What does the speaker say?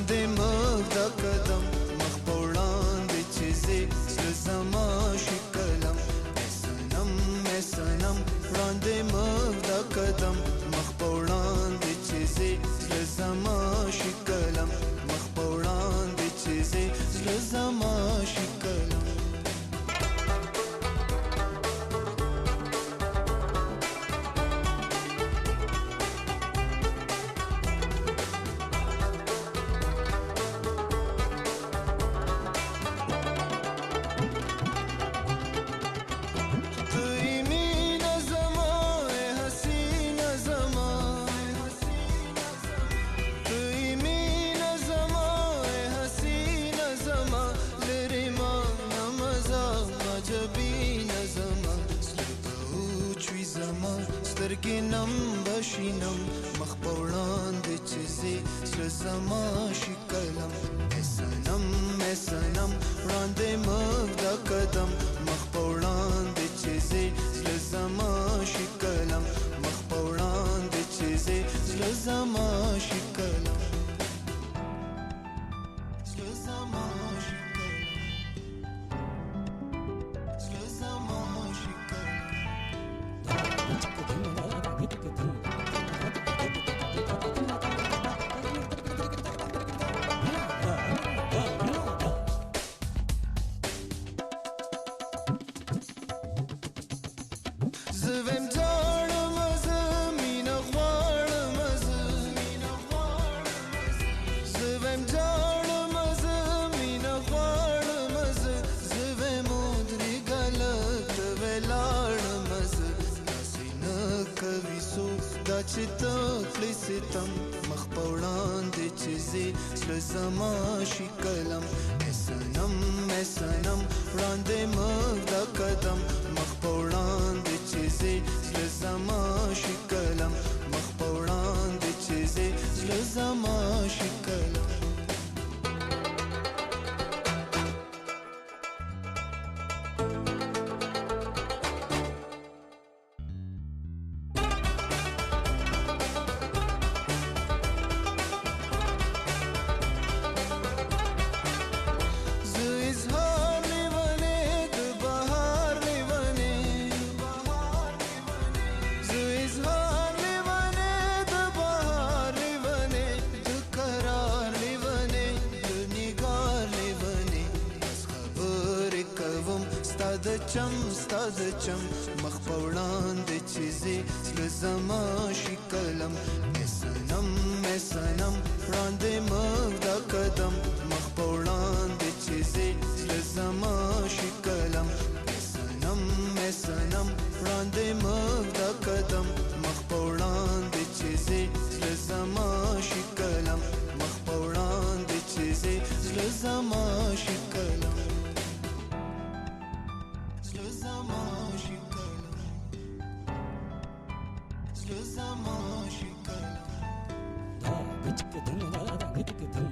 وړاندې مخ د قدم مخ په وړاندې چې ځې زړه زما شي قلم ای صنم وړاندې مخ د قدم مخ په وړاندې چې ځې زړه زما شي قلم مخ په وړاندې چې ځې زړه زما شي قلم سترګې نم بشینم مخ په وړاندې چې ځې زړه زما شي قلم ای صنم وړاندې مخ د قدم مخ په وړاندې چې ځې زړه زما شي قلم مخ په وړاندې چې ځې زړه زما شي قلم زړه زما شي قلم زړه زما شي قلم زویم جاړم زه مینه غواړم زویم جاړم زه مینه غواړم زویم ودرېږه ته ولاړم زه داسې نه کوي څوک دا چې ته کړې ستم مخ په وړاندې چې ځې زړه زما شي قلم ای صنم وړاندې مخ د قدم مخ په وړاندې چې ځې زړه زما شي قلم مخ په وړاندې چې ځې زړه زما شي قلم ستا د چم مخ په وړاندې چې ځې زړه زما شي قلم ای صنم وړاندې مخ د قدم مخ په وړاندې چې ځې زړه زما شي قلم ای صنم وړاندې مخ د قدم مخ په وړاندې چې ځې زړه زما شي قلم مخ په وړاندې چې ځې زړه زما شي قلم زړه زما شي قلم زړه زما شي قلم